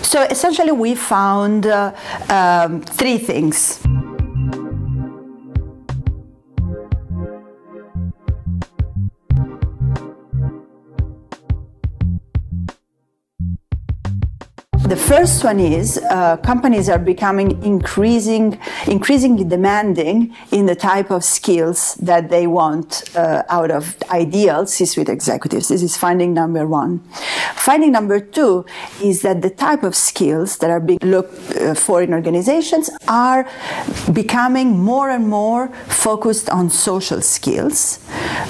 So essentially we found three things. The first one is companies are becoming increasingly demanding in the type of skills that they want out of ideal C-suite executives. This is finding number one. Finding number two is that the type of skills that are being looked for in organizations are becoming more and more focused on social skills.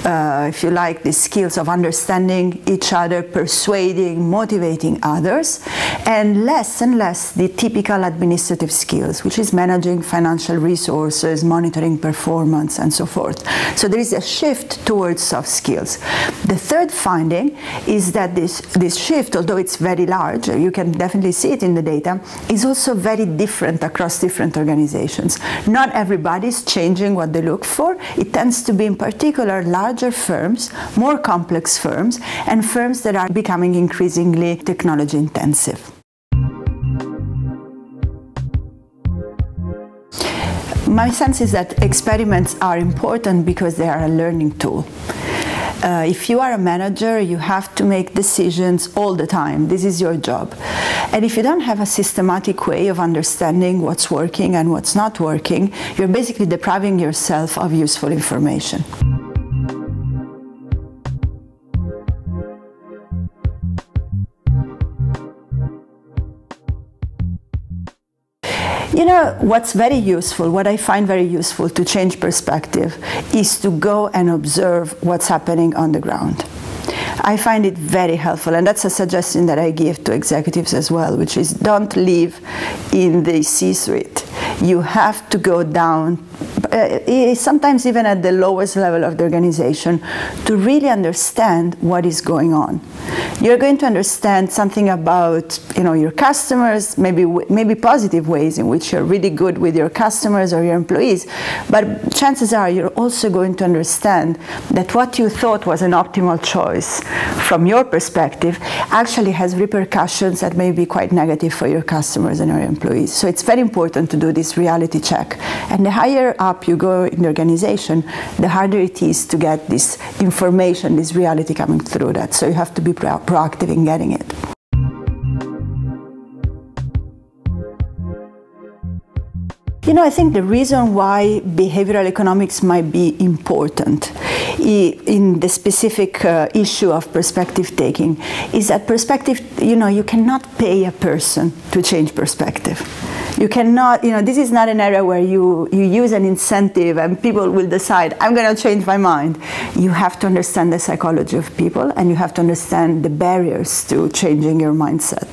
If you like, the skills of understanding each other, persuading, motivating others, and less the typical administrative skills, which is managing financial resources, monitoring performance, and so forth. So there is a shift towards soft skills. The third finding is that this shift, although it's very large, you can definitely see it in the data, is also very different across different organizations. Not everybody is changing what they look for. It tends to be in particular larger firms, more complex firms, and firms that are becoming increasingly technology intensive. My sense is that experiments are important because they are a learning tool. If you are a manager, you have to make decisions all the time. This is your job. And if you don't have a systematic way of understanding what's working and what's not working, you're basically depriving yourself of useful information. You know, what's very useful, what I find very useful to change perspective is to go and observe what's happening on the ground. I find it very helpful, and that's a suggestion that I give to executives as well, which is don't live in the C-suite. You have to go down, sometimes even at the lowest level of the organization, to really understand what is going on. You're going to understand something about, your customers, maybe positive ways in which you're really good with your customers or your employees, but chances are you're also going to understand that what you thought was an optimal choice from your perspective actually has repercussions that may be quite negative for your customers and your employees. So it's very important to do this reality check. And the higher up you go in the organization, the harder it is to get this information, this reality coming through that. So you have to be proactive in getting it. I think the reason why behavioral economics might be important in the specific issue of perspective taking is that perspective, you cannot pay a person to change perspective. You cannot, this is not an area where you use an incentive and people will decide, I'm going to change my mind. You have to understand the psychology of people and you have to understand the barriers to changing your mindset.